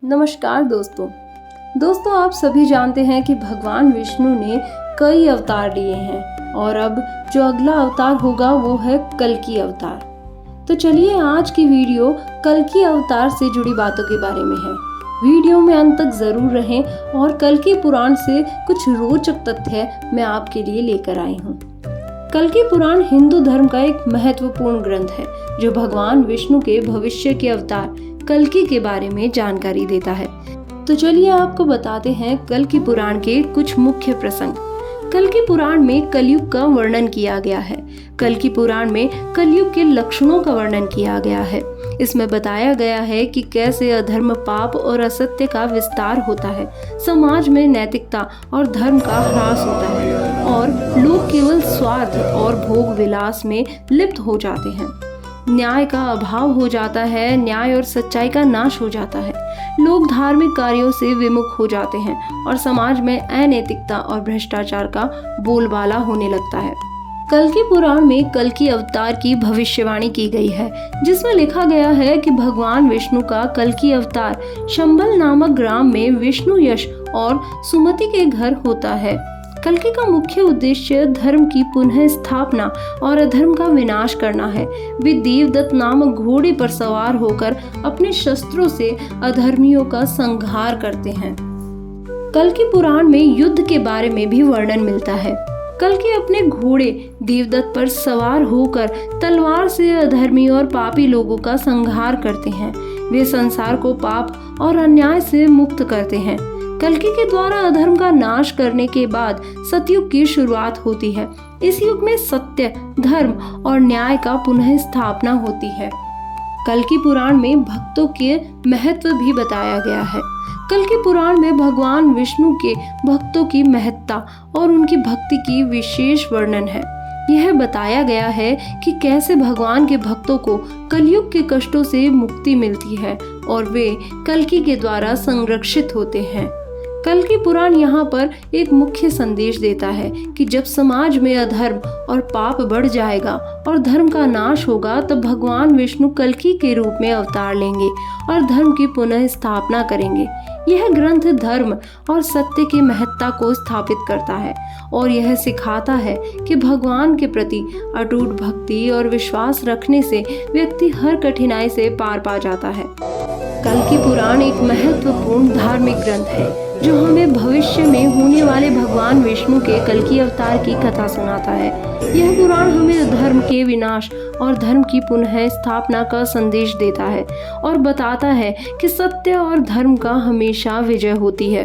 नमस्कार दोस्तों आप सभी जानते हैं कि भगवान विष्णु ने कई अवतार लिए हैं और अब जो अगला अवतार होगा वो है कल्कि अवतार। तो चलिए आज की वीडियो कल्कि अवतार से जुड़ी बातों के बारे में है। वीडियो में अंत तक जरूर रहें और कल्कि पुराण से कुछ रोचक तथ्य मैं आपके लिए लेकर आई हूँ। कल्कि पुराण हिंदू धर्म का एक महत्वपूर्ण ग्रंथ है जो भगवान विष्णु के भविष्य के अवतार कल्कि के बारे में जानकारी देता है। तो चलिए आपको बताते हैं कल्कि पुराण के कुछ मुख्य प्रसंग। कल्कि पुराण में कलयुग का वर्णन किया गया है। कल्कि पुराण में कलयुग के लक्षणों का वर्णन किया गया है। इसमें बताया गया है कि कैसे अधर्म, पाप और असत्य का विस्तार होता है, समाज में नैतिकता और धर्म का ह्रास होता है और लोग केवल स्वार्थ और भोग विलास में लिप्त हो जाते हैं। न्याय का अभाव हो जाता है, न्याय और सच्चाई का नाश हो जाता है। लोग धार्मिक कार्यों से विमुख हो जाते हैं और समाज में अनैतिकता और भ्रष्टाचार का बोलबाला होने लगता है। कल्कि पुराण में कल्कि अवतार की भविष्यवाणी की गई है, जिसमें लिखा गया है कि भगवान विष्णु का कल्कि अवतार शंबल नामक ग्राम में विष्णु यश और सुमति के घर होता है। कल्कि का मुख्य उद्देश्य धर्म की पुनः स्थापना और अधर्म का विनाश करना है। वे देवदत्त नामक घोड़े पर सवार होकर अपने शस्त्रों से अधर्मियों का संहार करते हैं। कल्कि पुराण में युद्ध के बारे में भी वर्णन मिलता है। कल्कि अपने घोड़े देवदत्त पर सवार होकर तलवार से अधर्मी और पापी लोगों का संहार करते हैं। वे संसार को पाप और अन्याय से मुक्त करते हैं। कल्कि के द्वारा अधर्म का नाश करने के बाद सतयुग की शुरुआत होती है। इस युग में सत्य, धर्म और न्याय का पुनः स्थापना होती है। कल्कि पुराण में भक्तों के महत्व भी बताया गया है। कल्कि पुराण में भगवान विष्णु के भक्तों की महत्ता और उनकी भक्ति की विशेष वर्णन है। यह बताया गया है कि कैसे भगवान के भक्तों को कलयुग के कष्टों से मुक्ति मिलती है और वे कल्कि के द्वारा संरक्षित होते हैं। कल्कि पुराण यहाँ पर एक मुख्य संदेश देता है कि जब समाज में अधर्म और पाप बढ़ जाएगा और धर्म का नाश होगा, तब भगवान विष्णु कल्कि के रूप में अवतार लेंगे और धर्म की पुनः स्थापना करेंगे। यह ग्रंथ धर्म और सत्य की महत्ता को स्थापित करता है और यह सिखाता है कि भगवान के प्रति अटूट भक्ति और विश्वास रखने से व्यक्ति हर कठिनाई से पार पा जाता है। कल्कि पुराण एक महत्वपूर्ण धार्मिक ग्रंथ है जो हमें भविष्य में होने वाले भगवान विष्णु के कल्कि अवतार की कथा सुनाता है। यह पुराण हमें धर्म के विनाश और धर्म की पुनः स्थापना का संदेश देता है और बताता है कि सत्य और धर्म का हमेशा विजय होती है।